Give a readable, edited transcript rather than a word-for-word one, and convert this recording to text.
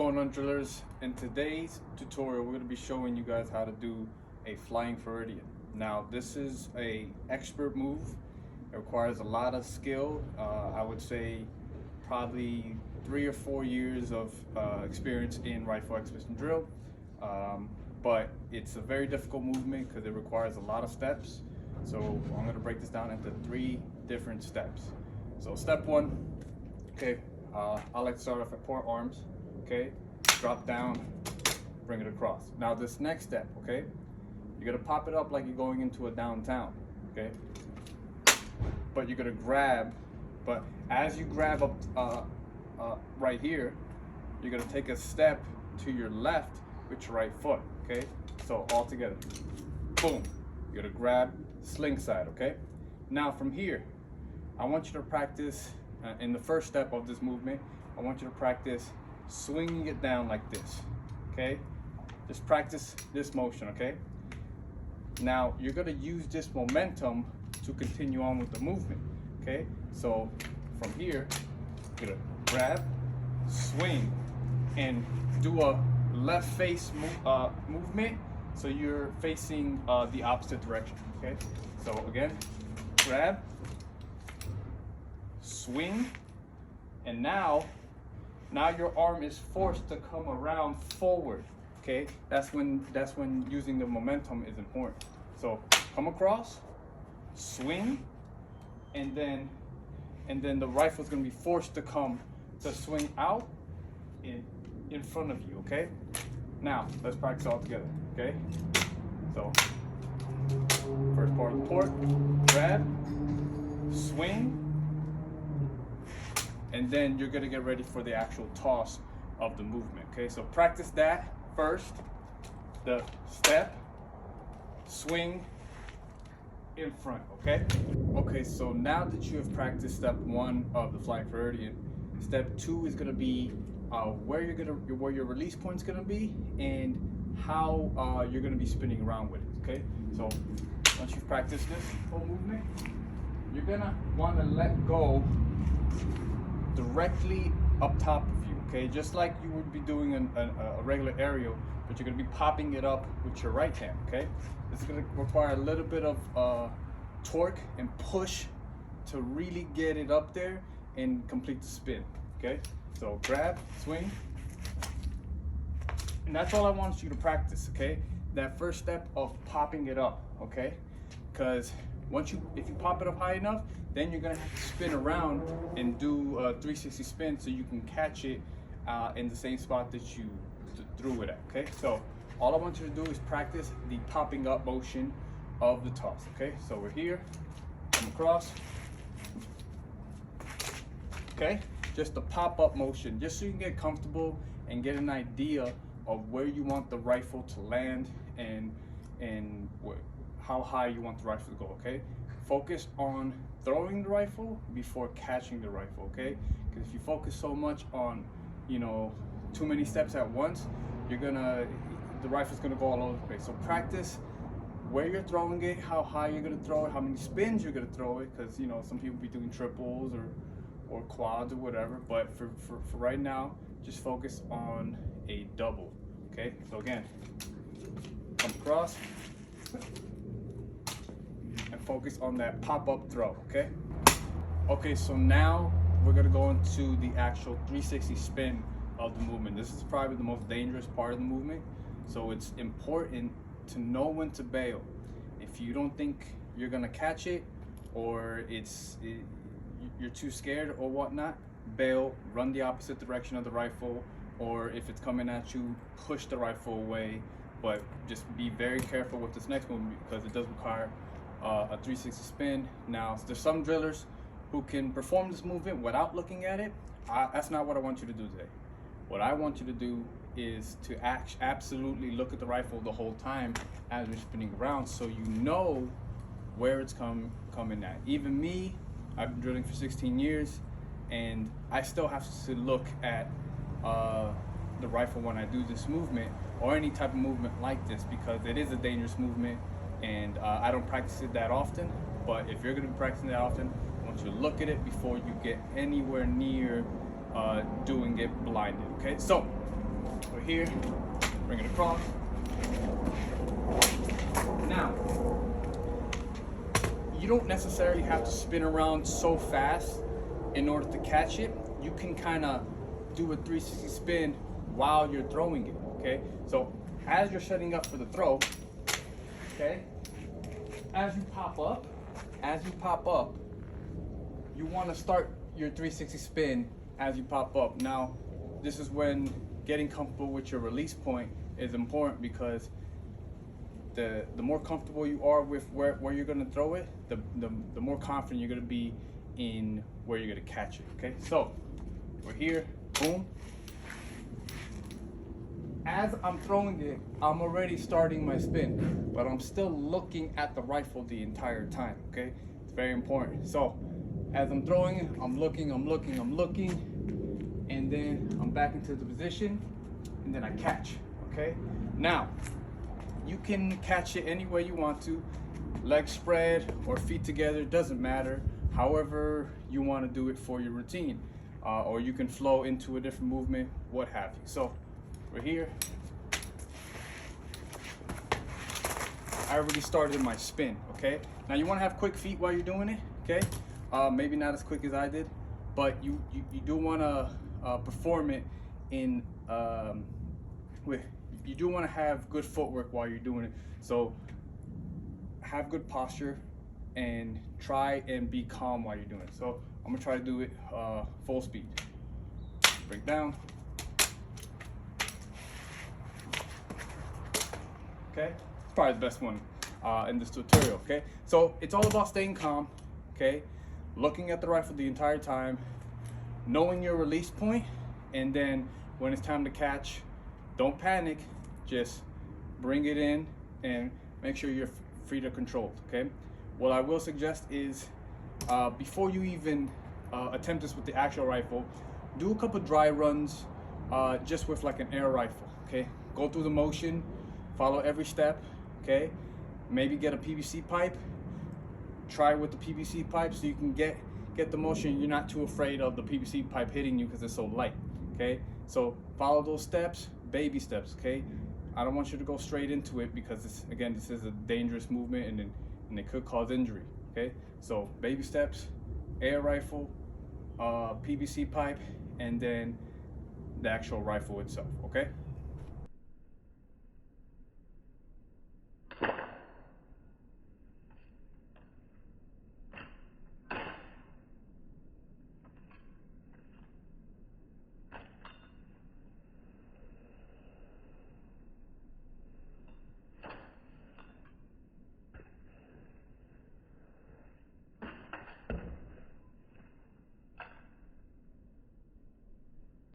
going on, drillers? In today's tutorial we're going to be showing you guys how to do a flying Floridian. Now this is a expert move. It requires a lot of skill. I would say probably 3 or 4 years of experience in rifle exhibition drill, but it's a very difficult movement because it requires a lot of steps. So I'm going to break this down into 3 different steps. So step 1, okay, I like to start off at port arms. Okay, drop down, bring it across. Now this next step, okay, you're gonna pop it up like you're going into a downtown, okay, but you're gonna grab, but as you grab up right here, you're gonna take a step to your left with your right foot, okay, so all together, boom, you're gonna grab sling side, okay. Now from here, I want you to practice in the first step of this movement. I want you to practice swinging it down like this, okay? Just practice this motion, okay? Now you're gonna use this momentum to continue on with the movement, okay? So from here, you're gonna grab, swing, and do a left face movement, so you're facing the opposite direction, okay? So again, grab, swing, and now your arm is forced to come around forward, okay? That's when using the momentum is important. So come across, swing, and then the rifle is going to be forced to swing out in front of you, okay? Now let's practice all together, okay? So first part of the port, grab, swing, and then you're gonna get ready for the actual toss of the movement, okay? So practice that first, the step, swing, in front, okay? Okay, so now that you have practiced step 1 of the flying Floridian, step 2 is gonna be where your release point's gonna be and how you're gonna be spinning around with it, okay? So once you've practiced this whole movement, you're gonna wanna let go directly up top of you, okay? Just like you would be doing a regular aerial, but you're gonna be popping it up with your right hand, okay? This is gonna require a little bit of torque and push to really get it up there and complete the spin, okay? So grab, swing, and that's all I want you to practice, okay? That first step of popping it up, okay? Because if you pop it up high enough, then you're gonna have to spin around and do a 360 spin so you can catch it in the same spot that you threw it at, okay? So all I want you to do is practice the popping up motion of the toss, okay? So we're here, come across, okay? Just the pop up motion, just so you can get comfortable and get an idea of where you want the rifle to land and how high you want the rifle to go, okay? Focus on throwing the rifle before catching the rifle, okay? Because if you focus so much on, you know, too many steps at once, the rifle's gonna go all over the place. So practice where you're throwing it, how high you're gonna throw it, how many spins you're gonna throw it, because, you know, some people be doing triples or quads or whatever, but for right now, just focus on a double, okay? So again, come across, and focus on that pop-up throw, okay? Okay, so now we're gonna go into the actual 360 spin of the movement. This is probably the most dangerous part of the movement, so it's important to know when to bail. If you don't think you're gonna catch it, or you're too scared or whatnot, bail, run the opposite direction of the rifle, or if it's coming at you, push the rifle away. But just be very careful with this next movement because it does require a 360 spin. Now, there's some drillers who can perform this movement without looking at it. That's not what I want you to do today. What I want you to do is to absolutely look at the rifle the whole time as we're spinning around, so you know where it's coming at. Even me, I've been drilling for 16 years, and I still have to look at the rifle when I do this movement or any type of movement like this, because it is a dangerous movement, and I don't practice it that often. But if you're going to be practicing that often, I want you to look at it before you get anywhere near doing it blinded. Okay, so We're here, bring it across. Now, you don't necessarily have to spin around so fast in order to catch it. You can kind of do a 360 spin while you're throwing it, okay? So as you're setting up for the throw, okay, as you pop up, you want to start your 360 spin as you pop up. Now, this is when getting comfortable with your release point is important, because the more comfortable you are with where you're going to throw it, the more confident you're going to be in where you're going to catch it, okay? So we're here, boom. As I'm throwing it, I'm already starting my spin, but I'm still looking at the rifle the entire time, okay? It's very important. So as I'm throwing it, I'm looking, and then I'm back into the position, and then I catch, okay? Now, you can catch it any way you want to, legs spread or feet together, doesn't matter. However you want to do it for your routine, or you can flow into a different movement, what have you. So we're here. I already started my spin, okay? Now you want to have quick feet while you're doing it, okay? Maybe not as quick as I did, but you do want to perform it in you do want to have good footwork while you're doing it. So have good posture and try and be calm while you're doing it. So I'm gonna try to do it full speed. Break down. Okay, it's probably the best one in this tutorial. Okay, so it's all about staying calm. Okay, looking at the rifle the entire time, knowing your release point, and then when it's time to catch, don't panic, just bring it in and make sure you're free to control. Okay, what I will suggest is before you even attempt this with the actual rifle, do a couple dry runs just with like an air rifle. Okay, go through the motion, follow every step. Okay, maybe get a PVC pipe, try with the PVC pipe so you can get the motion. You're not too afraid of the PVC pipe hitting you because it's so light. Okay, so follow those steps, baby steps. Okay, I don't want you to go straight into it because this is a dangerous movement and it could cause injury. Okay, so baby steps, air rifle, PVC pipe, and then the actual rifle itself. Okay.